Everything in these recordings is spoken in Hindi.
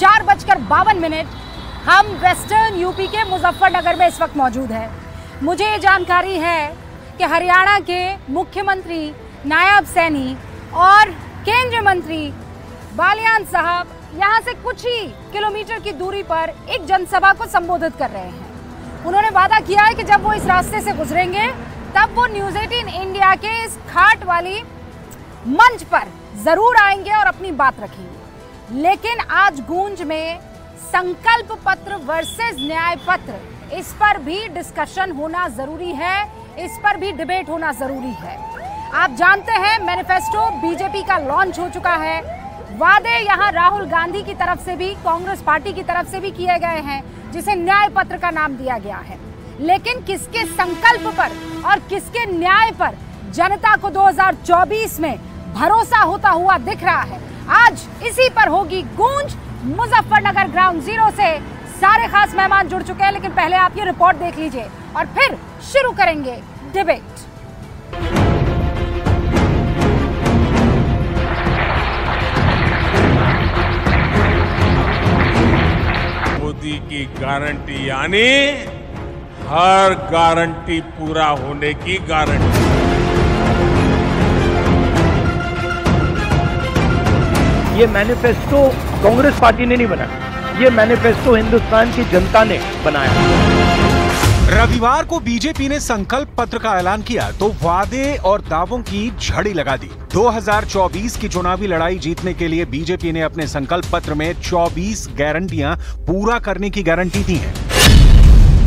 4:52 हम वेस्टर्न यूपी के मुजफ्फरनगर में इस वक्त मौजूद हैं। मुझे ये जानकारी है कि हरियाणा के मुख्यमंत्री नायब सैनी और केंद्रीय मंत्री बालियान साहब यहाँ से कुछ ही किलोमीटर की दूरी पर एक जनसभा को संबोधित कर रहे हैं। उन्होंने वादा किया है कि जब वो इस रास्ते से गुजरेंगे तब वो न्यूज़ 18 इंडिया के इस खाट वाली मंच पर जरूर आएंगे और अपनी बात रखेंगे। लेकिन आज गूंज में संकल्प पत्र वर्सेस न्याय पत्र, इस पर भी डिस्कशन होना जरूरी है, इस पर भी डिबेट होना जरूरी है। आप जानते हैं मैनिफेस्टो बीजेपी का लॉन्च हो चुका है। वादे यहाँ राहुल गांधी की तरफ से भी, कांग्रेस पार्टी की तरफ से भी किए गए हैं, जिसे न्याय पत्र का नाम दिया गया है। लेकिन किसके संकल्प पर और किसके न्याय पर जनता को 2024 में भरोसा होता हुआ दिख रहा है, आज इसी पर होगी गूंज। मुजफ्फरनगर ग्राउंड जीरो से सारे खास मेहमान जुड़ चुके हैं, लेकिन पहले आप ये रिपोर्ट देख लीजिए और फिर शुरू करेंगे डिबेट। मोदी की गारंटी यानी हर गारंटी पूरा होने की गारंटी। ये मैनिफेस्टो कांग्रेस पार्टी ने नहीं बनाया, ये मैनिफेस्टो हिंदुस्तान की जनता ने बनाया। रविवार को बीजेपी ने संकल्प पत्र का ऐलान किया तो वादे और दावों की झड़ी लगा दी। 2024 की चुनावी लड़ाई जीतने के लिए बीजेपी ने अपने संकल्प पत्र में 24 गारंटियां पूरा करने की गारंटी दी है।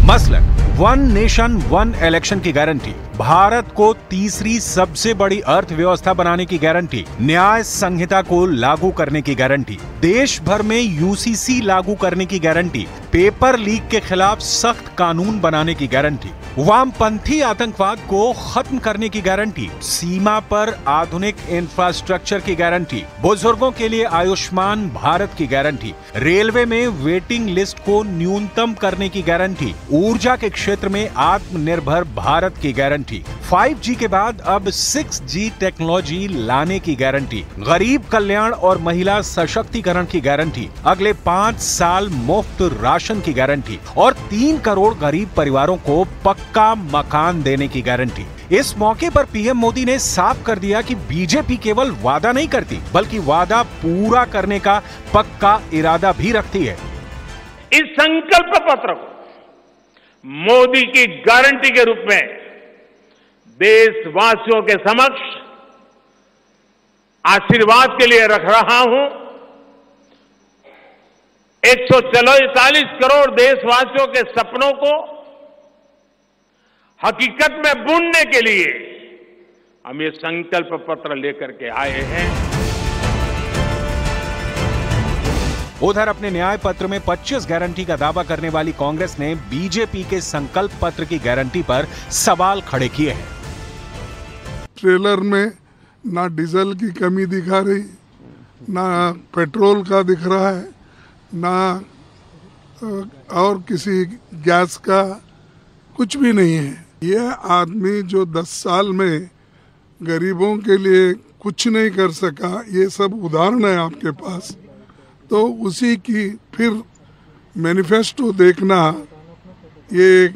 मसलन 1 नेशन 1 इलेक्शन की गारंटी, भारत को तीसरी सबसे बड़ी अर्थव्यवस्था बनाने की गारंटी, न्याय संहिता को लागू करने की गारंटी, देश भर में यूसीसी लागू करने की गारंटी, पेपर लीक के खिलाफ सख्त कानून बनाने की गारंटी, वामपंथी आतंकवाद को खत्म करने की गारंटी, सीमा पर आधुनिक इंफ्रास्ट्रक्चर की गारंटी, बुजुर्गों के लिए आयुष्मान भारत की गारंटी, रेलवे में वेटिंग लिस्ट को न्यूनतम करने की गारंटी, ऊर्जा के क्षेत्र में आत्मनिर्भर भारत की गारंटी, 5G के बाद अब 6G टेक्नोलॉजी लाने की गारंटी, गरीब कल्याण और महिला सशक्तिकरण की गारंटी, अगले 5 साल मुफ्त राशन की गारंटी और 3 करोड़ गरीब परिवारों को पक्का मकान देने की गारंटी। इस मौके पर पीएम मोदी ने साफ कर दिया कि बीजेपी केवल वादा नहीं करती, बल्कि वादा पूरा करने का पक्का इरादा भी रखती है। इस संकल्प पत्र को मोदी की गारंटी के रूप में देशवासियों के समक्ष आशीर्वाद के लिए रख रहा हूं। 144 करोड़ देशवासियों के सपनों को हकीकत में बुनने के लिए हम ये संकल्प पत्र लेकर के आए हैं। उधर अपने न्याय पत्र में 25 गारंटी का दावा करने वाली कांग्रेस ने बीजेपी के संकल्प पत्र की गारंटी पर सवाल खड़े किए हैं। ट्रेलर में ना डीजल की कमी दिखा रही, ना पेट्रोल का दिख रहा है, ना और किसी गैस का कुछ भी नहीं है। ये आदमी जो 10 साल में गरीबों के लिए कुछ नहीं कर सका, ये सब उदाहरण है आपके पास। तो उसी की फिर मैनिफेस्टो देखना ये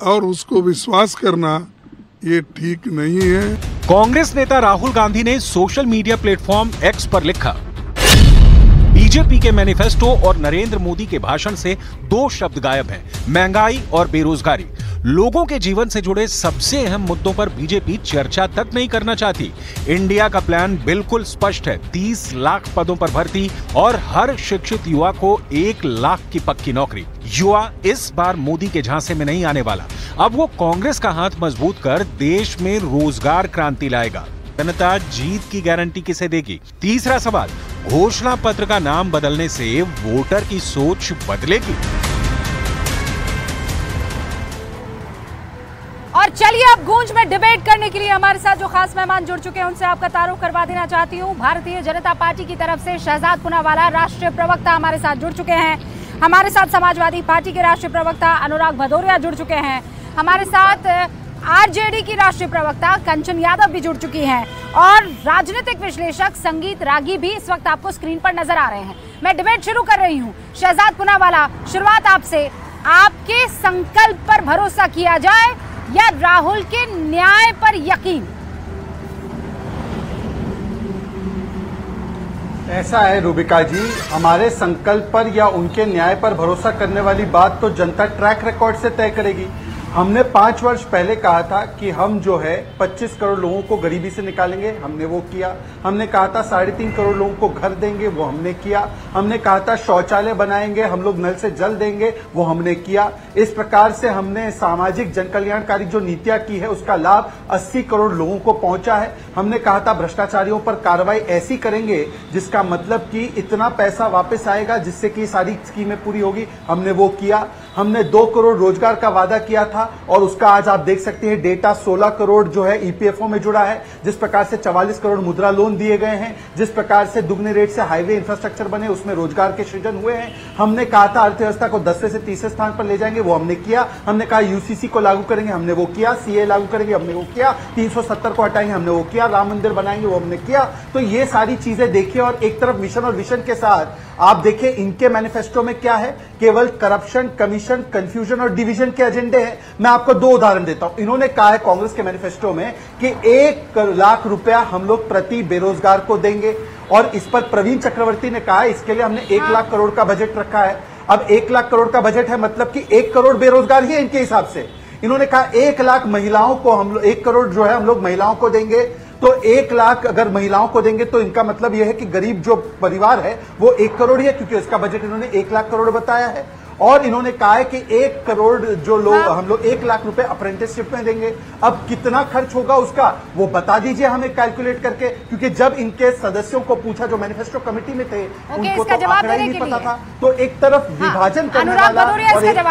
और उसको विश्वास करना ये ठीक नहीं है। कांग्रेस नेता राहुल गांधी ने सोशल मीडिया प्लेटफॉर्म एक्स पर लिखा, बीजेपी के मैनिफेस्टो और नरेंद्र मोदी के भाषण से 2 शब्द गायब हैं, महंगाई और बेरोजगारी। लोगों के जीवन से जुड़े सबसे अहम मुद्दों पर बीजेपी चर्चा तक नहीं करना चाहती। इंडिया का प्लान बिल्कुल स्पष्ट है, 30 लाख पदों पर भर्ती और हर शिक्षित युवा को 1 लाख की पक्की नौकरी। युवा इस बार मोदी के झांसे में नहीं आने वाला। अब वो कांग्रेस का हाथ मजबूत कर देश में रोजगार क्रांति लाएगा। जनता जीत की गारंटी किसे देगी? तीसरा सवाल, घोषणा पत्र का नाम बदलने से वोटर की सोच बदलेगी? और चलिए अब गूंज में डिबेट करने के लिए हमारे साथ जो खास मेहमान जुड़ चुके हैं उनसे आपका तारुफ करवा देना चाहती हूँ। भारतीय जनता पार्टी की तरफ से शहजाद पूनावाला राष्ट्रीय प्रवक्ता हमारे साथ जुड़ चुके हैं। हमारे साथ समाजवादी पार्टी के राष्ट्रीय प्रवक्ता अनुराग भदौरिया जुड़ चुके हैं। हमारे साथ आरजेडी की राष्ट्रीय प्रवक्ता कंचन यादव भी जुड़ चुकी हैं। और राजनीतिक विश्लेषक संगीत रागी भी इस वक्त आपको स्क्रीन पर नजर आ रहे हैं। मैं डिबेट शुरू कर रही हूं। शहजाद पूनावाला, शुरुआत आपसे। आपके संकल्प पर भरोसा किया जाए या राहुल के न्याय पर यकीन? ऐसा है रूबिका जी, हमारे संकल्प पर या उनके न्याय पर भरोसा करने वाली बात तो जनता ट्रैक रिकॉर्ड से तय करेगी। हमने 5 वर्ष पहले कहा था कि हम जो है 25 करोड़ लोगों को गरीबी से निकालेंगे, हमने वो किया। हमने कहा था 3.5 करोड़ लोगों को घर देंगे, वो हमने किया। हमने कहा था शौचालय बनाएंगे, हम लोग नल से जल देंगे, वो हमने किया। इस प्रकार से हमने सामाजिक जनकल्याणकारी जो नीतियां की है उसका लाभ 80 करोड़ लोगों को पहुंचा है। हमने कहा था भ्रष्टाचारियों पर कार्रवाई ऐसी करेंगे जिसका मतलब कि इतना पैसा वापस आएगा जिससे कि सारी स्कीमें पूरी होगी, हमने वो किया। हमने 2 करोड़ रोजगार का वादा किया था और उसका आज आप देख सकते हैं डेटा 16 करोड़ जो है ईपीएफओ में जुड़ा है। जिस प्रकार से 44 करोड़ मुद्रा लोन दिए गए हैं, जिस प्रकार से दुगने रेट से हाईवे इंफ्रास्ट्रक्चर बने, उसमें रोजगार के सृजन हुए हैं। हमने कहा था अर्थव्यवस्था को 10वें से 30वें स्थान पर ले जाएंगे, वो हमने किया। हमने कहा यूसीसी को लागू करेंगे, हमने वो किया। सीए लागू करेंगे, हमने वो किया। 370 को हटाएंगे, हमने वो किया। राम मंदिर बनाएंगे, वो हमने किया। तो ये सारी चीजें देखिए और एक तरफ मिशन और विजन के साथ आप देखिए इनके मैनिफेस्टो में क्या है, केवल करप्शन, कमीशन, कंफ्यूजन और डिवीजन के एजेंडे हैं। मैं आपको 2 उदाहरण देता हूं। इन्होंने कहा है कांग्रेस के मैनिफेस्टो में कि 1 लाख रुपया हम लोग प्रति बेरोजगार को देंगे और इस पर प्रवीण चक्रवर्ती ने कहा इसके लिए हमने 1 लाख करोड़ का बजट रखा है। अब 1 लाख करोड़ का बजट है मतलब कि 1 करोड़ बेरोजगार ही है इनके हिसाब से। इन्होंने कहा 1 लाख महिलाओं को हम लोग 1 करोड़ जो है हम लोग महिलाओं को देंगे। तो 1 लाख अगर महिलाओं को देंगे तो इनका मतलब यह है कि गरीब जो परिवार है वो 1 करोड़ ही है, क्योंकि इसका बजट इन्होंने 1 लाख करोड़ बताया है। और इन्होंने कहा है कि 1 करोड़ जो लोग हम लोग 1 लाख रुपए अप्रेंटिसशिप में देंगे। अब कितना खर्च होगा उसका वो बता दीजिए हमें कैलकुलेट करके, क्योंकि जब इनके सदस्यों को पूछा जो मैनिफेस्टो कमिटी में थे उनको तो आंकड़ा ही नहीं पता था। तो एक तरफ विभाजन करने वाला और एक तरफ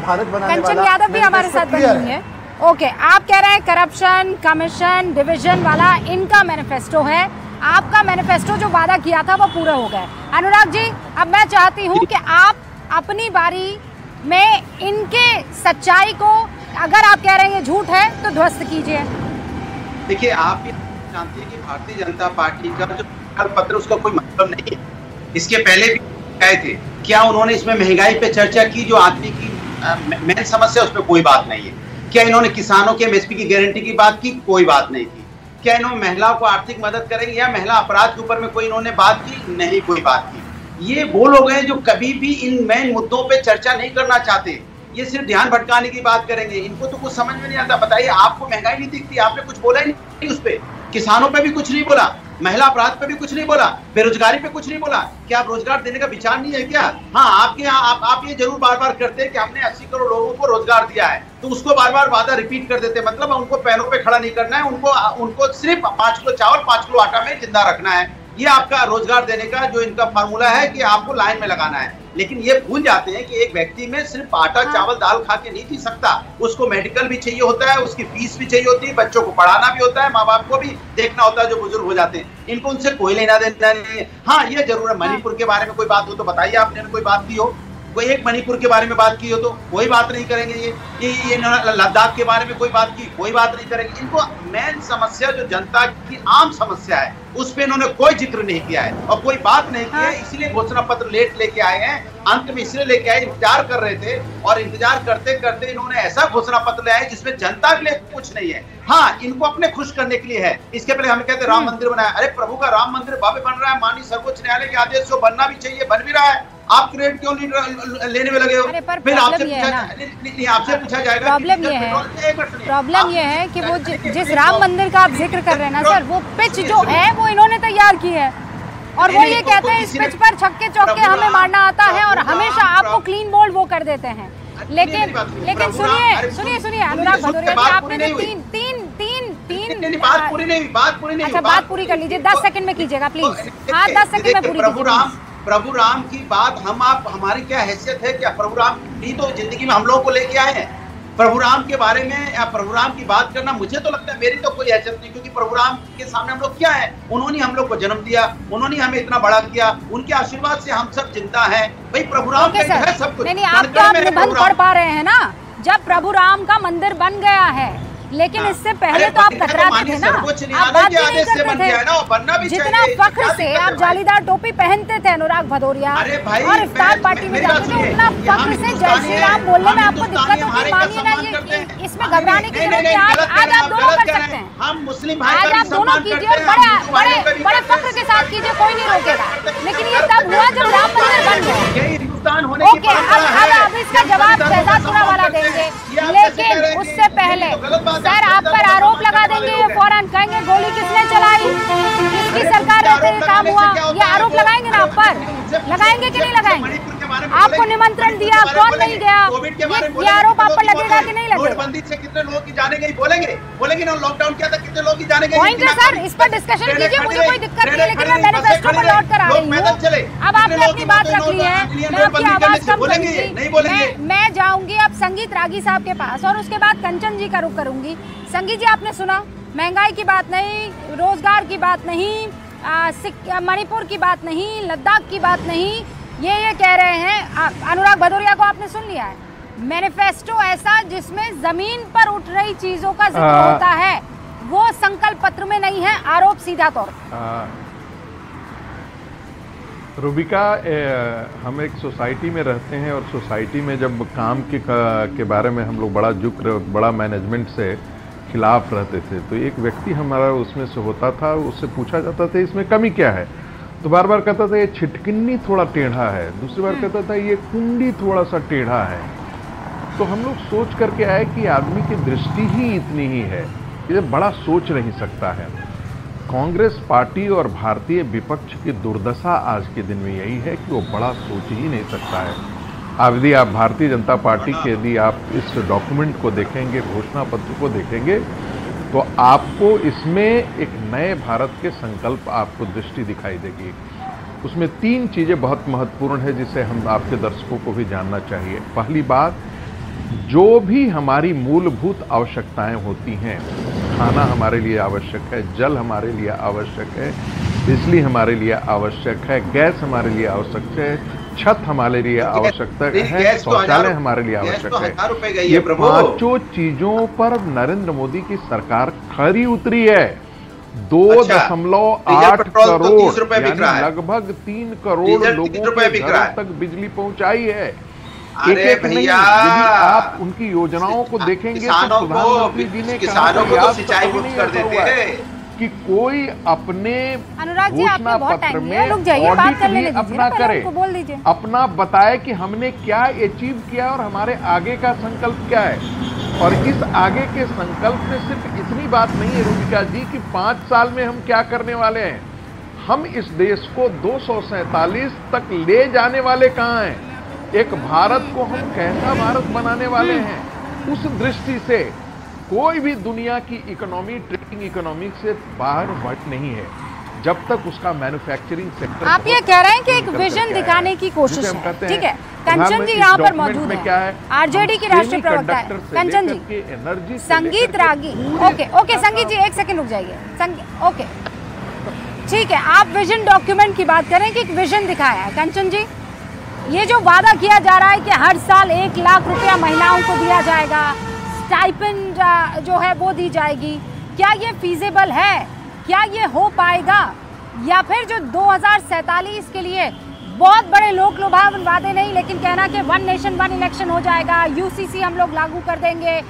भारत बनाने वाला। कंचन यादव भी हमारे साथ बनी हुई है। ओके, आप कह रहे हैं करप्शन, कमीशन, डिवीजन वाला इनका मैनिफेस्टो है। आपका मैनिफेस्टो जो वादा किया था वो पूरा हो गया। अनुराग जी, अब मैं चाहती हूँ कि आप अपनी बारी में इनके सच्चाई को, अगर आप कह रहे हैं झूठ है तो ध्वस्त कीजिए। देखिए, आप ये जानते हैं कि भारतीय जनता पार्टी का जो संकल्प पत्र उसका कोई मतलब नहीं है। इसके पहले भी गए थे, क्या उन्होंने इसमें महंगाई पे चर्चा की जो आदमी की मेन समस्या उस पर कोई बात नहीं है? क्या इन्होंने किसानों के एमएसपी की गारंटी की बात की? कोई बात नहीं की। क्या इन्होंने महिलाओं को आर्थिक मदद करेंगे या महिला अपराध के ऊपर में कोई इन्होंने बात की? नहीं, कोई बात की। ये वो लोग हैं जो कभी भी इन मेन मुद्दों पे चर्चा नहीं करना चाहते, ये सिर्फ ध्यान भटकाने की बात करेंगे। इनको तो कुछ समझ में नहीं आता। बताइए, आपको महंगाई नहीं दिखती? आपने कुछ बोला ही नहीं उस पर। किसानों पे भी कुछ नहीं बोला, महिला अपराध पे भी कुछ नहीं बोला, बेरोजगारी पे कुछ नहीं बोला। क्या आप रोजगार देने का विचार नहीं है क्या? हाँ, आपके यहाँ आप ये जरूर बार बार करते हैं कि हमने 80 करोड़ लोगों को रोजगार दिया है, तो उसको बार बार वादा रिपीट कर देते हैं। मतलब उनको पैरों पे खड़ा नहीं करना है, उनको सिर्फ 5 किलो चावल 5 किलो आटा में जिंदा रखना है। ये आपका रोजगार देने का जो इनका फार्मूला है कि आपको लाइन में लगाना है। लेकिन ये भूल जाते हैं कि एक व्यक्ति में सिर्फ आटा चावल दाल खा के नहीं जी सकता, उसको मेडिकल भी चाहिए होता है, उसकी फीस भी चाहिए होती है, बच्चों को पढ़ाना भी होता है, माँ बाप को भी देखना होता है जो बुजुर्ग हो जाते हैं। इनको उनसे कोई लेना देना नहीं है। हाँ, ये जरूर है, मणिपुर के बारे में कोई बात हो तो बताइए, आपने कोई बात की हो? कोई एक मणिपुर के बारे में बात की हो तो कोई बात नहीं करेंगे। ये लद्दाख के बारे में कोई बात की, कोई बात नहीं करेंगे। इनको मेन समस्या जो जनता की आम समस्या है उस पे इन्होंने कोई जिक्र नहीं किया है और कोई बात नहीं की है। इसलिए घोषणा पत्र लेट लेके आए हैं, अंत में इसलिए लेके आए, इंतजार कर रहे थे और इंतजार करते करते इन्होंने ऐसा घोषणा पत्र लाया है जिसमें जनता के लिए कुछ नहीं है। हाँ, इनको अपने खुश करने के लिए है। इसके पहले हमें कहते राम मंदिर बनाया। अरे प्रभु का राम मंदिर भव्य बन रहा है, माननीय सर्वोच्च न्यायालय के आदेश से बनना भी चाहिए, बन भी रहा है। आप क्रेडिट क्यों नहीं लेने में लगे हो? फिर आपसे पूछा जाएगा। प्रॉब्लम ये है कि वो जिस राम मंदिर का आप जिक्र कर रहे हैं ना सर, वो पिच जो है वो इन्होंने तैयार की है और वो ये कहते हैं इस पिच पर छक्के चौके हमें मारना आता है और हमेशा आपको क्लीन बोल्ड वो कर देते हैं। लेकिन सुनिए अनुराग भदौरिया जी, आपने जो तीन बात पूरी नहीं। अच्छा, बात पूरी कर लीजिए, 10 सेकंड में कीजिएगा प्लीज। हाँ, 10 सेकंड में पूरी कीजिए। प्रभु राम की बात हमारी क्या हैसियत है? क्या प्रभु राम ही तो जिंदगी में हम लोगों को लेके आए हैं? प्रभु राम के बारे में या प्रभु राम की बात करना, मुझे तो लगता है मेरी तो कोई हैसियत नहीं, क्योंकि प्रभु राम के सामने हम लोग क्या है? उन्होंने हम लोग को जन्म दिया, उन्होंने हमें इतना बड़ा किया, उनके आशीर्वाद से हम सब जिंदा है। भाई प्रभु राम है सब कुछ। नहीं, आप निबंध पढ़ पा रहे हैं ना? जब प्रभु राम का मंदिर बन गया है, लेकिन इससे पहले तो आप टकराते थे ना, आप बात भी नहीं करते थे। जितना फख्र से आप जालीदार टोपी पहनते थे अनुराग भदौरिया और इफ्तार पार्टी में जाते थे, उतना फख्र से जय श्री राम बोलने में आपको दिक्कत होती। मानिए ना, ये इसमें घबराने की जरूरत नहीं। आज आप दोनों कर सकते हैं, आज आप दोनों कीजिए और बड़े फख्र के साथ कीजिए, कोई नहीं रोकेगा। लेकिन ये तब हुआ जब राम मंदिर बन गया। ओके, अब इसका जवाब शहजादपुरा वाला देंगे, लेकिन उससे पहले सर आप पर आरोप लगा देंगे, ये फौरन कहेंगे गोली किसने चलाई, किसकी सरकार रहते ये काम हुआ, ये आरोप लगाएंगे ना आप पर, लगाएंगे कि नहीं लगाएंगे? आपको निमंत्रण दिया, कौन नहीं गया, ये आरोप आप पर लगेगा कि नहीं लगेगा? नोटबंदी से कितने लोगों की जाने गई बोलेंगे ना, लॉकडाउन किया था कितने लोगों की जाने गई? पॉइंट है सर, इस पर डिस्कशन कीजिए, मुझे कोई दिक्कत नहीं है, लेकिन मैं मैनिफेस्टो पर लौट कर आ रही हूँ। अब आपने अपनी बात रख ली है, मैं आपकी आवाज कम करूंगी, मैं जाऊंगी अब संगीत रागी साहब के पास और उसके बाद कंचन जी का रुख करूंगी। संगीत जी, आपने सुना, महंगाई की बात नहीं, रोजगार की बात नहीं, मणिपुर की बात नहीं, लद्दाख की बात नहीं, ये कह रहे हैं। अनुराग भदौरिया को आपने सुन लिया है, मैनिफेस्टो ऐसा जिसमें जमीन पर उठ रही चीजों का जिक्र होता है, वो संकल्प पत्र में नहीं है, आरोप सीधा तौर पर। रूबिका, हम एक सोसाइटी में रहते हैं और सोसाइटी में जब काम के बारे में हम लोग बड़ा मैनेजमेंट से खिलाफ रहते थे, तो एक व्यक्ति हमारा उसमें से होता था, उससे पूछा जाता था इसमें कमी क्या है, तो बार बार कहता था ये छिटकिन्नी थोड़ा टेढ़ा है, दूसरी बार कहता था ये कुंडी थोड़ा सा टेढ़ा है। तो हम लोग सोच करके आए कि आदमी की दृष्टि ही इतनी ही है, ये बड़ा सोच नहीं सकता है। कांग्रेस पार्टी और भारतीय विपक्ष की दुर्दशा आज के दिन में यही है कि वो बड़ा सोच ही नहीं सकता है। अब यदि आप भारतीय जनता पार्टी के यदि आप इस डॉक्यूमेंट को देखेंगे, घोषणा पत्र को देखेंगे, तो आपको इसमें एक नए भारत के संकल्प आपको दृष्टि दिखाई देगी। उसमें 3 चीज़ें बहुत महत्वपूर्ण है जिसे हम आपके दर्शकों को भी जानना चाहिए। पहली बात, जो भी हमारी मूलभूत आवश्यकताएं होती हैं, खाना हमारे लिए आवश्यक है, जल हमारे लिए आवश्यक है, बिजली हमारे लिए आवश्यक है, गैस हमारे लिए आवश्यक है, छत हमारे लिए आवश्यक है, शौचालय हमारे लिए आवश्यक है। ये 5 चीजों पर नरेंद्र मोदी की सरकार खरी उतरी है। 2.8 करोड़ यानी लगभग 3 करोड़ लोगों के घरों तक बिजली पहुंचाई है। एक भैया, यदि आप उनकी योजनाओं को देखेंगे तो प्रधानमंत्री जी ने किसानों को तो सिंचाई मुक्त कर देते हैं कि कोई अपने घोषणा पत्र में ऑडिट भी अपना करे, अपना बताए कि हमने क्या अचीव किया और हमारे आगे का संकल्प क्या है। और इस आगे के संकल्प में सिर्फ इतनी बात नहीं है रूबिका जी कि 5 साल में हम क्या करने वाले हैं। हम इस देश को 247 तक ले जाने वाले कहाँ हैं, एक भारत को हम कैसा भारत बनाने वाले हैं, उस दृष्टि से कोई भी दुनिया की इकोनॉमी ट्रेडिंग इकोनॉमी से बाहर हट नहीं है जब तक उसका मैन्युफैक्चरिंग सेक्टर। आप ये कह रहे हैं कि एक विजन दिखाने की कोशिश है, ठीक है। कंचन जी यहाँ पर मौजूद है, आरजेडी की राष्ट्रीय प्रवक्ता है कंचन जी। संगीत रागी, ओके संगीत जी 1 सेकंड रुक जाइए। ओके ठीक है, आप विजन डॉक्यूमेंट की बात करें कि एक विजन दिखाया है। कंचन जी, ये जो वादा किया जा रहा है कि हर साल 1 लाख रुपया महिलाओं को दिया जाएगा, स्टाइपेंड जो है वो दी जाएगी, क्या ये फीजिबल है, क्या ये हो पाएगा, या फिर जो 2047 के लिए बहुत बड़े लोक लुभावन वादे नहीं, लेकिन कहना कि 1 नेशन 1 इलेक्शन हो जाएगा, यूसीसी हम लोग लागू कर देंगे,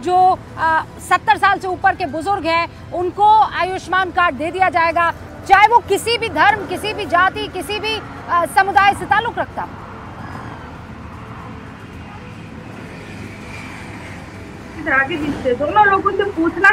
जो 70 साल से ऊपर के बुजुर्ग हैं उनको आयुष्मान कार्ड दे दिया जाएगा, चाहे वो किसी भी धर्म, किसी भी जाति, किसी भी समुदाय से ताल्लुक रखता हो। रागी जी से दोनों लोगों से पूछना,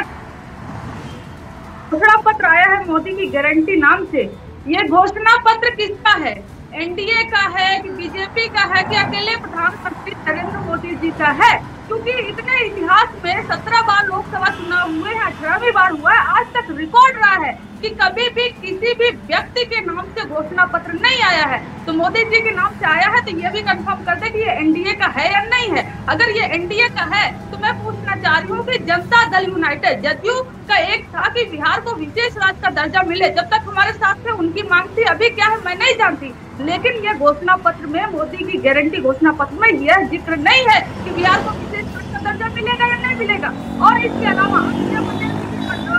घोषणा पत्र आया है मोदी की गारंटी नाम से, ये घोषणा पत्र किसका है? एनडीए का है कि बीजेपी का है कि अकेले प्रधानमंत्री नरेंद्र मोदी जी का है? क्योंकि इतने इतिहास में 17 बार लोकसभा चुनाव हुए हैं, 18वीं बार हुआ है, आज तक रिकॉर्ड रहा है कि कभी भी किसी भी व्यक्ति के नाम से घोषणा पत्र नहीं आया है। तो मोदी जी के नाम से आया है तो ये भी कंफर्म कर दे कि ये एनडीए का है या नहीं है। अगर ये एनडीए का है तो मैं पूछना चाह रही हूँ कि जनता दल यूनाइटेड, जदयू का एक था कि बिहार को विशेष राज्य का दर्जा मिले, जब तक हमारे साथ थे उनकी मांग थी, अभी क्या है मैं नहीं जानती, लेकिन ये घोषणा पत्र में मोदी की गारंटी घोषणा पत्र में यह जिक्र नहीं है कि बिहार को विशेष राज्य का दर्जा मिलेगा या नहीं मिलेगा। और इसके अलावा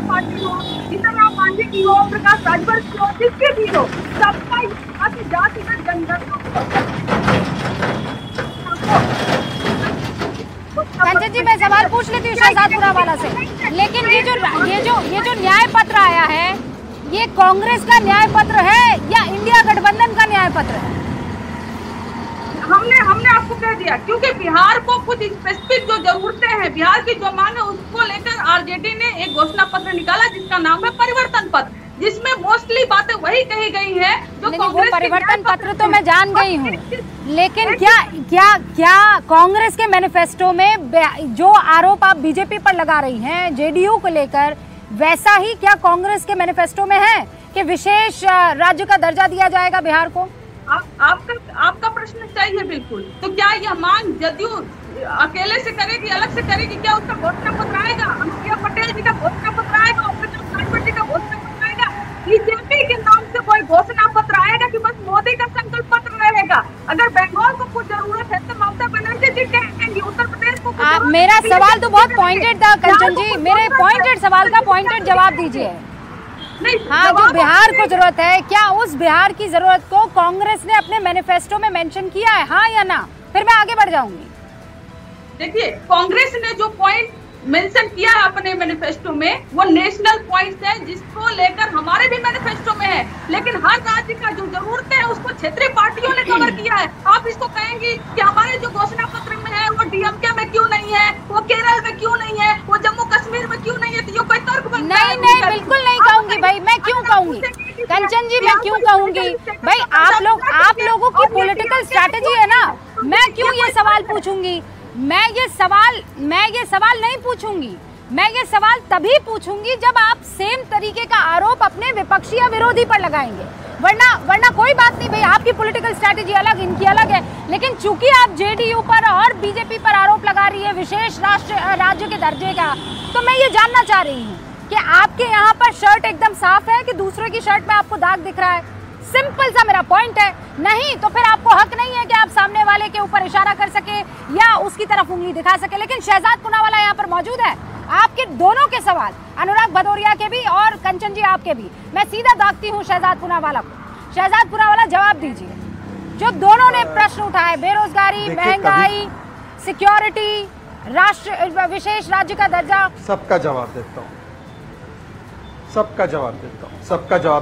पार्टी हो, जीतनराम मांझी की हो, प्रकाश राजभर की हो, जिसकी भी हो, सबका जातिगत जनगणना। कंचन जी, मैं सवाल पूछ लेती हूँ शहजादपुरा वाला से, लेकिन ये जो न्याय पत्र आया है, ये कांग्रेस का न्याय पत्र है या इंडिया गठबंधन का न्याय पत्र है? हमने आपको कह दिया, क्योंकि बिहार को कुछ स्पेसिफिक जो जरूरतें हैं, बिहार की जो मांग है, उसको लेकर आरजेडी ने एक घोषणा पत्र निकाला जिसका नाम है परिवर्तन पत्र, जिसमें मोस्टली बातें वही कही गई है जो कांग्रेस। परिवर्तन पत्र तो मैं जान गई हूँ, लेकिन क्या कांग्रेस के मैनिफेस्टो में जो आरोप आप बीजेपी पर लगा रही हैं जेडीयू को लेकर, वैसा ही क्या कांग्रेस के मैनिफेस्टो में है कि विशेष राज्य का दर्जा दिया जाएगा बिहार को? आपका प्रश्न सही है बिल्कुल। तो क्या यह मांग जदयू अकेले से करेगी, अलग से करेगी? क्या उसका घोषणा पत्र आएगा? अनुप्रिया पटेल जी का घोषणा पत्र आएगा? जी का घोषणा पत्र आएगा? बीजेपी के नाम से कोई घोषणा पत्र आएगा कि बस मोदी का संकल्प पत्र रहेगा? अगर बंगाल को कुछ जरूरत है तो ममता बनर्जी जी कहेंगी, उत्तर प्रदेश को। मेरा सवाल तो बहुत पॉइंटेड था कंचन जी, मेरे पॉइंटेड सवाल का पॉइंटेड जवाब दीजिए। हाँ, जो बिहार को जरूरत है, क्या उस बिहार की जरूरत को कांग्रेस ने अपने मैनिफेस्टो में मेंशन किया है, हाँ या ना? फिर मैं आगे बढ़ जाऊंगी। देखिए, कांग्रेस ने जो पॉइंट मेंशन किया है अपने मैनिफेस्टो में, वो नेशनल पॉइंट्स है, जिसको लेकर हमारे भी मैनिफेस्टो में है, लेकिन हर राज्य का जो जरूरत है उसको क्षेत्रीय पार्टियों ने कवर किया है। आप इसको कहेंगी कि हमारे जो घोषणा पत्र में है वो डीएमके में क्यों नहीं है, वो केरल में क्यों नहीं है, वो जम्मू कश्मीर में क्यों नहीं है? तो ये कोई तर्क बनता है? नहीं, बिल्कुल नहीं कहूंगी भाई। मैं क्यों कहूंगी कंचन जी, मैं क्यों कहूंगी भाई? आप लोगों की पॉलिटिकल स्ट्रैटेजी है ना। मैं क्यों ये सवाल पूछूंगी? मैं ये सवाल नहीं पूछूंगी। मैं ये सवाल तभी पूछूंगी जब आप सेम तरीके का आरोप अपने विपक्षी या विरोधी पर लगाएंगे, वरना कोई बात नहीं भाई। आपकी पॉलिटिकल स्ट्रैटेजी अलग, इनकी अलग है, लेकिन चूंकि आप जेडीयू पर और बीजेपी पर आरोप लगा रही है विशेष राज्य के दर्जे का, तो मैं ये जानना चाह रही हूँ कि आपके यहाँ पर शर्ट एकदम साफ है कि दूसरे की शर्ट में आपको दाग दिख रहा है? सिंपल सा मेरा पॉइंट है। नहीं तो फिर आपको हक नहीं है कि आप सामने वाले के ऊपर इशारा कर सके या उसकी तरफ उंगली दिखा सके। लेकिन शहजाद पूनावाला यहाँ पर मौजूद है। आपके दोनों के सवाल, अनुराग भदौरिया के भी और कंचन जी आपके भी, मैं सीधा दागती हूँ शहजाद पूनावाला को। शहजाद पूनावाला, जवाब दीजिए। जो दोनों ने प्रश्न उठाए, बेरोजगारी, महंगाई, सिक्योरिटी, विशेष राज्य का दर्जा, सबका जवाब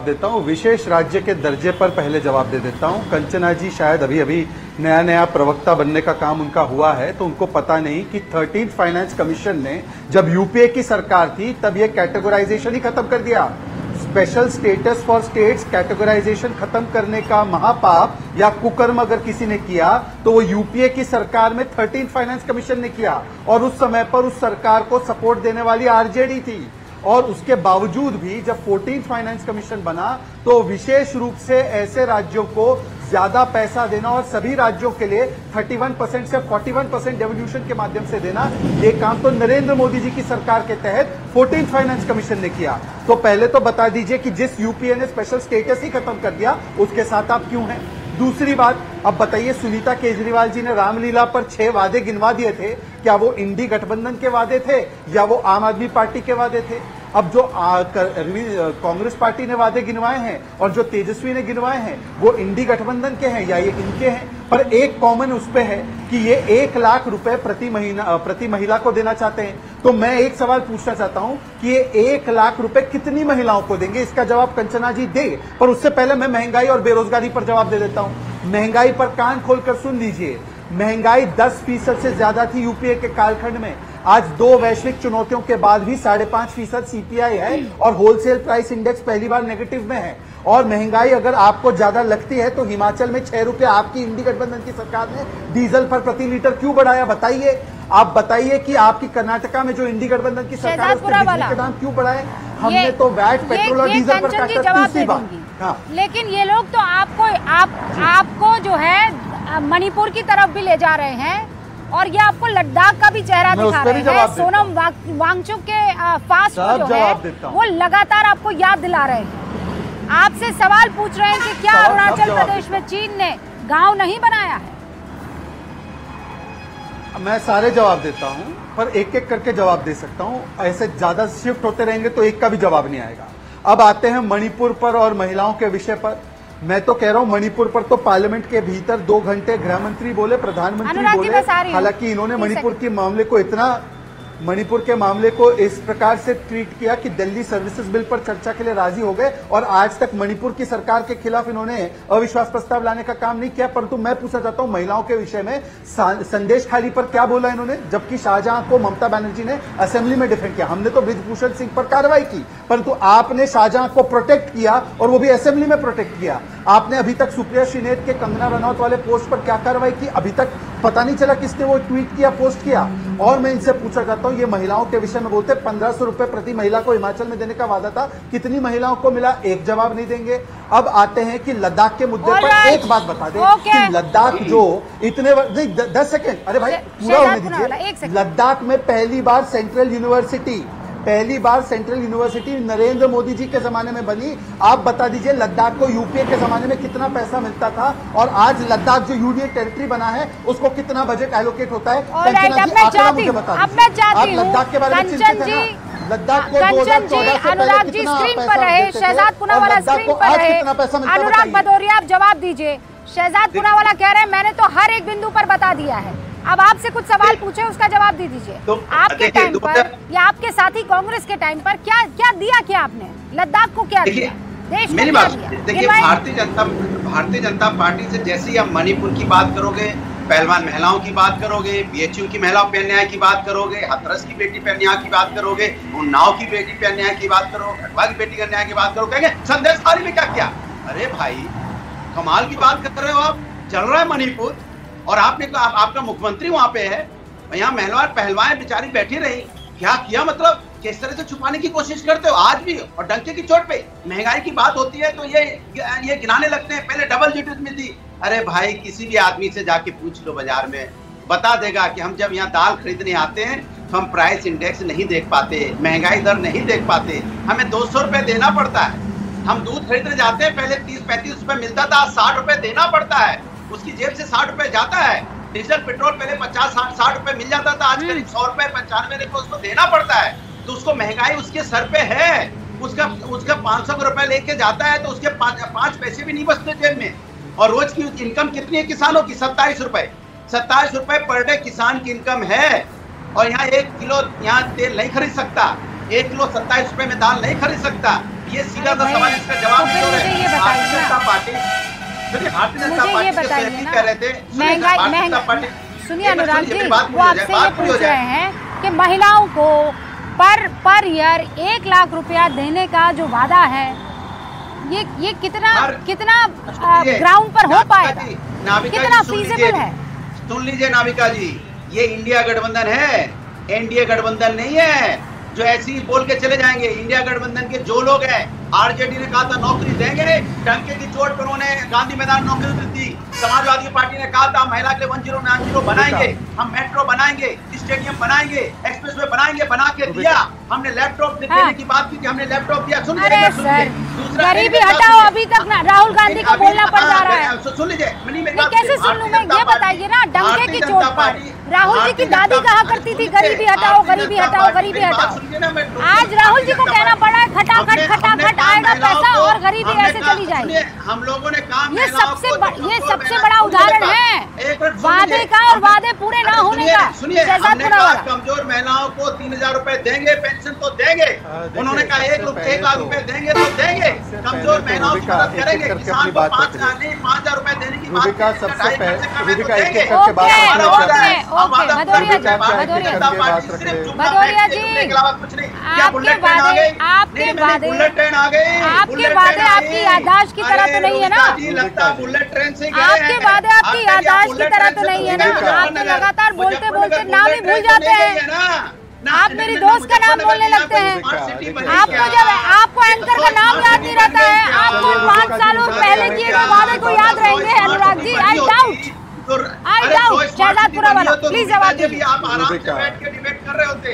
देता हूँ। विशेष राज्य के दर्जे पर पहले जवाब दे देता हूँ। कंचना जी शायद अभी नया प्रवक्ता बनने का काम उनका हुआ है, तो उनको पता नहीं कि 13th फाइनेंस कमीशन ने जब यूपीए की सरकार थी तब ये कैटेगराइजेशन ही खत्म कर दिया। Special status for states categorisation खत्म करने का महापाप या कुकर्म अगर किसी ने किया तो वो यूपीए की सरकार में 13th फाइनेंस कमीशन ने किया, और उस समय पर उस सरकार को सपोर्ट देने वाली आरजेडी थी। और उसके बावजूद भी जब 14th फाइनेंस कमीशन बना तो विशेष रूप से ऐसे राज्यों को ज्यादा पैसा देना और सभी राज्यों के लिए 31% से 41% डेवोल्यूशन के माध्यम से देना, ये काम तो नरेंद्र मोदी जी की सरकार के तहत 14th फाइनेंस कमीशन ने किया। तो पहले तो बता दीजिए कि जिस यूपीए ने स्पेशल स्टेटस ही खत्म कर दिया उसके साथ आप क्यों हैं? दूसरी बात, अब बताइए, सुनीता केजरीवाल जी ने रामलीला पर 6 वादे गिनवा दिए थे, क्या वो इंडी गठबंधन के वादे थे या वो आम आदमी पार्टी के वादे थे? अब जो कांग्रेस पार्टी ने वादे गिनवाए हैं और जो तेजस्वी ने गिनवाए हैं वो इंडी गठबंधन के हैं या ये इनके हैं? पर एक कॉमन उस पे है कि ये 1 लाख रुपए प्रति महिला को देना चाहते हैं। तो मैं एक सवाल पूछना चाहता हूं कि ये 1 लाख रुपए कितनी महिलाओं को देंगे? इसका जवाब कंचना जी दे, पर उससे पहले मैं महंगाई और बेरोजगारी पर जवाब दे देता हूं। महंगाई पर कान खोलकर सुन लीजिए। महंगाई 10% से ज्यादा थी यूपीए के कालखंड में। आज 2 वैश्विक चुनौतियों के बाद भी 5.5% सीपीआई है और होलसेल प्राइस इंडेक्स पहली बार नेगेटिव में है। और महंगाई अगर आपको ज्यादा लगती है तो हिमाचल में 6 रुपए आपकी इंडी गठबंधन की सरकार ने डीजल पर प्रति लीटर क्यों बढ़ाया? बताइए, आप बताइए कि आपकी कर्नाटका में जो इंडी गठबंधन की सरकार है उसने बिजली के दाम क्यों बढ़ाए? हमने तो वैट पेट्रोल और डीजल पर काटा। दूसरी बात, हाँ, लेकिन ये लोग तो आपको जो है मणिपुर की तरफ भी ले जा रहे हैं और ये आपको लद्दाख का भी चेहरा दिखा रहे हैं। सोनम वांगचुक के फास्ट जो है वो लगातार आपको याद दिला रहे हैं। आपसे सवाल पूछ रहे हैं कि क्या अरुणाचल प्रदेश में चीन ने गांव नहीं बनाया है? मैं सारे जवाब देता हूं, पर एक एक करके जवाब दे सकता हूं। ऐसे ज्यादा शिफ्ट होते रहेंगे तो एक का भी जवाब नहीं आएगा। अब आते हैं मणिपुर पर और महिलाओं के विषय पर। मैं तो कह रहा हूं मणिपुर पर तो पार्लियामेंट के भीतर 2 घंटे गृह मंत्री बोले, प्रधानमंत्री बोले। हालांकि इन्होंने मणिपुर के मामले को इस प्रकार से ट्रीट किया कि दिल्ली सर्विसेज बिल पर चर्चा के लिए राजी हो गए और आज तक मणिपुर की सरकार के खिलाफ इन्होंने अविश्वास प्रस्ताव लाने का काम नहीं किया। परंतु मैं पूछना चाहता हूं महिलाओं के विषय में संदेश खाली पर क्या बोला इन्होंने, जबकि शाहजहां को ममता बनर्जी ने असेंबली में डिफेंड किया। हमने तो बृजभूषण सिंह पर कार्रवाई की, परंतु आपने शाहजहां को प्रोटेक्ट किया और वो भी असेंबली में प्रोटेक्ट किया। आपने अभी तक सुप्रिया श्रीनेत के कंगना रनौत वाले पोस्ट पर क्या कार्रवाई की, अभी तक पता नहीं चला किसने वो ट्वीट किया, पोस्ट किया। और मैं इनसे पूछना चाहता हूं, ये महिलाओं के विषय में बोलते 1500 रुपए प्रति महिला को हिमाचल में देने का वादा था, कितनी महिलाओं को मिला, एक जवाब नहीं देंगे। अब आते हैं कि लद्दाख के मुद्दे पर एक बात बता दें कि लद्दाख जो इतने 10 सेकेंड, अरे भाई पूरा होने दीजिए। लद्दाख में पहली बार सेंट्रल यूनिवर्सिटी नरेंद्र मोदी जी के जमाने में बनी। आप बता दीजिए लद्दाख को यूपीए के जमाने में कितना पैसा मिलता था और आज लद्दाख जो यूनियन टेरिटरी बना है उसको कितना बजट एलोकेट होता है। मुझे बता दीजिए, आप लद्दाख के बारे में चिंतित हैं ना? लद्दाख को 2014 से अनुराग जी स्क्रीन पर रहे, शहजाद पुनावाला स्क्रीन पर रहे, अनुराग भदौरिया आप जवाब दीजिए। शहजाद पुनावाला कह रहे हैं मैंने तो हर एक बिंदु पर बता दिया है। अब आपसे कुछ सवाल पूछे, उसका जवाब दे दीजिए। तो आपके टाइम पर या आपके साथी कांग्रेस के टाइम पर क्या क्या दिया, क्या आपने लद्दाख को क्या दिया, देश को मेरी क्या बात दिया? देखिए, भारतीय जनता पार्टी से जैसे ही आप मणिपुर की बात करोगे, पहलवान महिलाओं की बात करोगे, बीएचयू की महिलाओं पे अन्याय की बात करोगे, हाथरस की बेटी पे अन्याय की बात करोगे, उन्नाव की बेटी पे अन्याय की बात करो, खटवा की बेटी के अन्याय की बात करो, कहेंगे संदेश खाली में क्या किया। अरे भाई कमाल की बात कर रहे हो आप। चल रहा है मणिपुर और आपका मुख्यमंत्री वहां पे है, यहाँ महिलाएं पहलवाएं बेचारी बैठी रही, क्या किया, मतलब किस तरह से छुपाने की कोशिश करते हो आज भी। और डंके की चोट पे महंगाई की बात होती है तो ये गिनाने लगते हैं, पहले डबल डिजिट में थी। अरे भाई किसी भी आदमी से जाके पूछ लो बाजार में, बता देगा कि हम जब यहाँ दाल खरीदने आते हैं तो हम प्राइस इंडेक्स नहीं देख पाते, महंगाई दर नहीं देख पाते, हमें 200 रुपए देना पड़ता है। हम दूध खरीदने जाते हैं, पहले 30-35 रुपए मिलता था, 60 रुपए देना पड़ता है, उसकी जेब से 60 रुपए जाता है। डीजल पेट्रोल पहले 50-60 रुपए मिल जाता था, आज करीब 100 रुपए 95 रुपए उसको देना पड़ता है। तो उसको महंगाई उसके सर पे है, उसका 500 रुपए लेके जाता है तो उसके 5 पैसे भी नहीं बचते जेब में। और रोज की इनकम कितनी है किसानों की, 27 रुपए पर डे किसान की इनकम है। और यहाँ 1 किलो यहाँ तेल नहीं खरीद सकता, 1 किलो 27 रुपए में दाल नहीं खरीद सकता। ये सीधा सा सवाल, इसका जवाब नहीं हो रहा है। भारतीय जनता पार्टी कह रहे थे, सुनिए अनुराग जी, वो आपसे ये पूछ रहे हैं कि महिलाओं को पर ईयर 1 लाख रुपया देने का जो वादा है ये कितना ग्राउंड पर हो पाएगा, कितना फीजिबल है? सुन लीजिए नाविका जी, ये इंडिया गठबंधन है, एनडीए गठबंधन नहीं है जो ऐसे ही बोल के चले जाएंगे। इंडिया गठबंधन के जो लोग हैं, आरजेडी ने कहा था नौकरी देंगे, डंके की चोट पर उन्होंने गांधी मैदान नौकरी दी। समाजवादी पार्टी ने कहा था महिला के 1090 बनाएंगे, हम मेट्रो बनाएंगे, स्टेडियम बनाएंगे, एक्सप्रेसवे बनाएंगे, बना के दिया। हमने लैपटॉप देने की बात की, हमने लैपटॉप दिया। सुन लीजिए, गरीबी हटाओ, अभी तक राहुल गांधी को बोलना पड़ जा रहा है। सुन लीजिए, कैसे सुन लूं मैं, ये बताइए ना। डंके की चोट पर राहुल जी की दादी कहा करती थी गरीबी हटाओ, गरीबी हटाओ, गरीबी हटाओ। आज राहुल जी को कहना पड़ा है खटाखट आएगा पैसा और गरीबी ऐसे चली जाएगी। हम लोगों ने काम, ये सबसे बड़ा उदाहरण है वादे का और वादे पूरे ना होने का। सुनिए, हमने कहा कमजोर महिलाओं को 3000 रुपए देंगे, पेंशन तो देंगे। उन्होंने कहा 1 लाख रुपए देंगे तो देंगे, कमजोर महिलाओं की मदद करेंगे। किसान को 5,000 रुपए देने की बात, भदौरिया जी, आपके वादे आपकी याददाश्त की तरह तो नहीं है ना? बुलेट ट्रेन से आपके वादे आपकी याददाश्त की तरह तो नहीं है ना? आप तो लगातार बोलते बोलते नाम ही भूल जाते हैं। आप मेरी दोस्त का नाम बोलने लगते हैं। आपको जब आपको एंकर का नाम याद नहीं रहता है, आपको 5 सालों पहले किए गए वादे को याद रहेंगे Anurag ji? I doubt. Shehzad Poonawalla please जवाब दीजिए। आप आराम से बैठ के डिबेट कर रहे होते।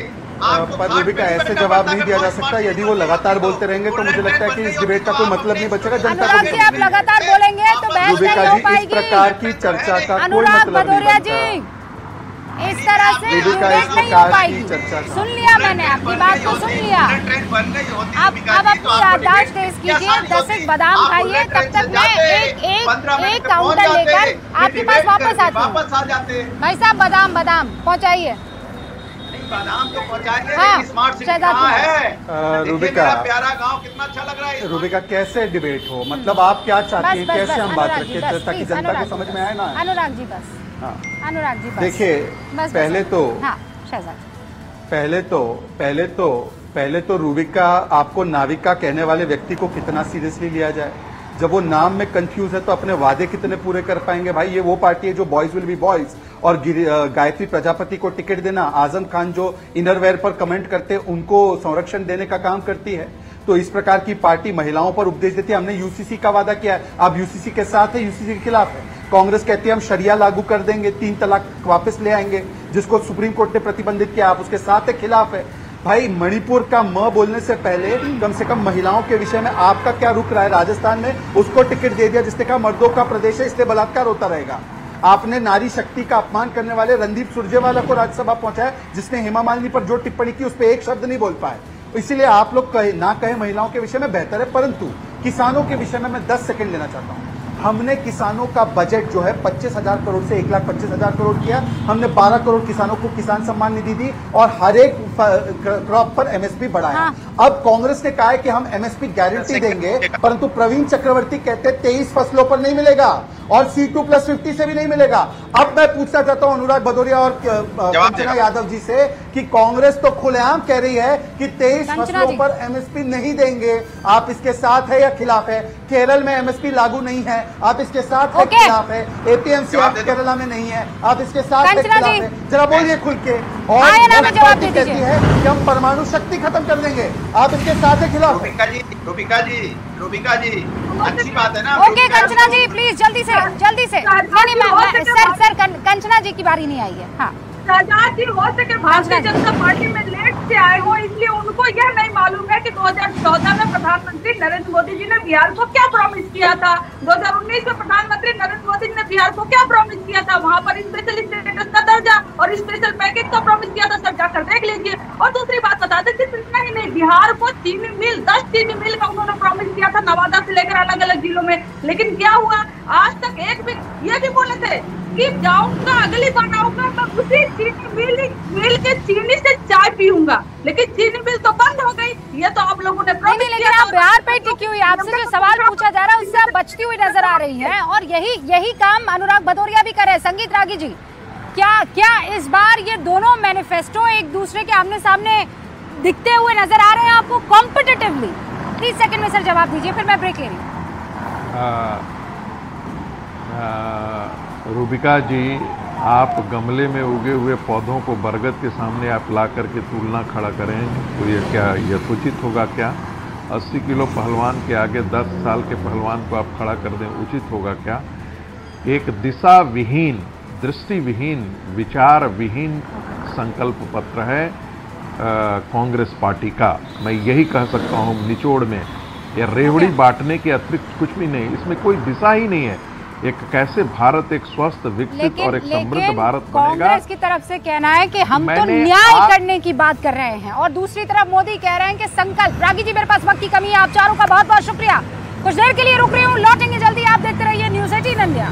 पर रूबिका ऐसे जवाब नहीं दिया जा सकता। यदि वो लगातार बोलते रहेंगे तो मुझे लगता है कि इस डिबेट का कोई मतलब नहीं बचेगा जनता को। अनुराग जी, आप लगातार बोलेंगे तो बहस नहीं हो पाएगी। इस प्रकार की चर्चा का कोई अनुराग मतलब भदौरिया नहीं जी, इस तरह से डिबेट नहीं हो पाएगी। सुन लिया मैंने, आपकी बात को सुन लिया। अब अपनी याददाश्त तेज कीजिए, 10 बादाम खाइए, तब तक मैं एक काउंटर लेकर आपके पास वापस आती हूँ। भाई साहब बादाम पहुँचाइए। बादाम तो पहुंचाएंगे, हाँ, स्मार्ट सिटी कहाँ है? रूबिका, मेरा प्यारा गांव कितना अच्छा लग रहा है। रूबिका, कैसे डिबेट हो? मतलब आप क्या चाहती हैं, कैसे हम बात रखें ताकि जनता को समझ में आए ना? अनुराग जी बस, हाँ, अनुराग जी बस। देखिए, पहले तो रूबिका, आपको नाविका कहने वाले व्यक्ति को कितना सीरियसली लिया जाए? जब वो नाम में कंफ्यूज है तो अपने वादे कितने पूरे कर पाएंगे? भाई, ये वो पार्टी है जो बॉयज विल बी बॉयज, और गायत्री प्रजापति को टिकट देना, आजम खान जो इनरवेयर पर कमेंट करते हैं उनको संरक्षण देने का काम करती है। तो इस प्रकार की पार्टी महिलाओं पर उपदेश देती है। हमने यूसीसी का वादा किया है, आप यूसीसी के साथ है, यूसीसी के खिलाफ है। कांग्रेस कहती है हम शरिया लागू कर देंगे, 3 तलाक वापस ले आएंगे, जिसको सुप्रीम कोर्ट ने प्रतिबंधित किया, आप उसके साथ है, खिलाफ है। भाई, मणिपुर का म बोलने से पहले कम से कम महिलाओं के विषय में आपका क्या रुख रहा है? राजस्थान में उसको टिकट दे दिया जिसने कहा मर्दों का प्रदेश है इसलिए बलात्कार होता रहेगा। आपने नारी शक्ति का अपमान करने वाले रणदीप सुरजेवाला को राज्यसभा पहुंचाया, जिसने हेमा मालिनी पर जो टिप्पणी की उस पर एक शब्द नहीं बोल पाए। इसीलिए आप लोग ना कहे महिलाओं के विषय में बेहतर है, परंतु किसानों के विषय में मैं 10 सेकंड लेना चाहता हूं। हमने किसानों का बजट जो है 25,000 करोड़ से 1,25,000 करोड़ किया। हमने 12 करोड़ किसानों को किसान सम्मान निधि दी और हर एक क्रॉप पर एमएसपी बढ़ाया। हाँ। अब कांग्रेस ने कहा है कि हम एमएसपी गारंटी देंगे, परंतु प्रवीण चक्रवर्ती कहते हैं 23 फसलों पर नहीं मिलेगा और C2+50 से भी नहीं मिलेगा। अब मैं पूछना चाहता हूं अनुराग भदौरिया और कंचना यादव जी से कि कांग्रेस तो खुलेआम कह रही है कि 23 फसलों पर एमएसपी नहीं देंगे, आप इसके साथ है या खिलाफ है? केरल में एमएसपी लागू नहीं है, आप इसके साथ है खिलाफ है? एपीएमसी केरला में नहीं है, आप इसके साथ है खिलाफ है? जरा बोलिए खुल के। और कहती है कि हम परमाणु शक्ति खत्म कर देंगे, आप इसके साथ है खिलाफ? रूबिका जी अच्छी बात है ना। ओके कंचना जी प्लीज जल्दी से सर कंचना जी की बारी नहीं आई है। हाँ शहजाद जी हो सके भारतीय जनता पार्टी में लेट से आए हो, इसलिए उनको यह नहीं मालूम है कि 2014 में प्रधानमंत्री नरेंद्र मोदी जी ने बिहार को क्या प्रॉमिस किया था। 2019 में प्रधानमंत्री नरेंद्र मोदी जी ने बिहार को क्या प्रॉमिस किया था, वहाँ पर स्पेशल स्टेटस का दर्जा और स्पेशल पैकेज का प्रॉमिस किया था, सब जाकर देख लीजिए। और दूसरी बात बता दें, सिर्फ इतना ही नहीं, बिहार को चीनी मिल 10 चीनी मिल का उन्होंने प्रॉमिस किया था नवादा से लेकर अलग अलग जिलों में, लेकिन क्या हुआ? आज तक एक भी ये भी बोले थे कि जाऊंगा अगली बार आऊंगा मैं उसी चीनी मिल के चीनी से चाय पीऊंगा, लेकिन चीनी मिल तो बंद हो गई। ये तो आप लोगों ने नहीं, लेकिन आप बिहार पे टिकी हुई, आपसे जो सवाल पूछा जा रहा है उससे आप बचती हुई नजर आ रही हैं और यही काम अनुराग भदौरिया भी कर रहे हैं। संगीत रागी जी, क्या इस बार ये दोनों मैनिफेस्टो एक दूसरे के आमने सामने दिखते हुए नजर आ रहे हैं आपको कॉम्पिटिटिवली? 30 सेकंड में सर जवाब दीजिए, फिर मैं ब्रेक ले रही हूँ। रूबिका जी, आप गमले में उगे हुए पौधों को बरगद के सामने आप ला करके तुलना खड़ा करें तो ये क्या यथोचित होगा? क्या 80 किलो पहलवान के आगे 10 साल के पहलवान को आप खड़ा कर दें, उचित होगा क्या? एक दिशा विहीन, दृष्टि विहीन, विचार विहीन संकल्प पत्र है कांग्रेस पार्टी का। मैं यही कह सकता हूँ निचोड़ में, ये रेवड़ी बांटने के अतिरिक्त कुछ भी नहीं, इसमें कोई दिशा ही नहीं है। एक कैसे भारत एक स्वस्थ, विकसित और एक समृद्ध भारत बनेगा। कांग्रेस की तरफ से कहना है कि हम तो न्याय करने की बात कर रहे हैं और दूसरी तरफ मोदी कह रहे हैं कि संकल्प। रागी जी, मेरे पास वक्त की कमी है, आप चारों का बहुत बहुत शुक्रिया। कुछ देर के लिए रुक रही हूँ, लौटेंगे जल्दी। आप देखते रहिए न्यूज़ 18 इंडिया।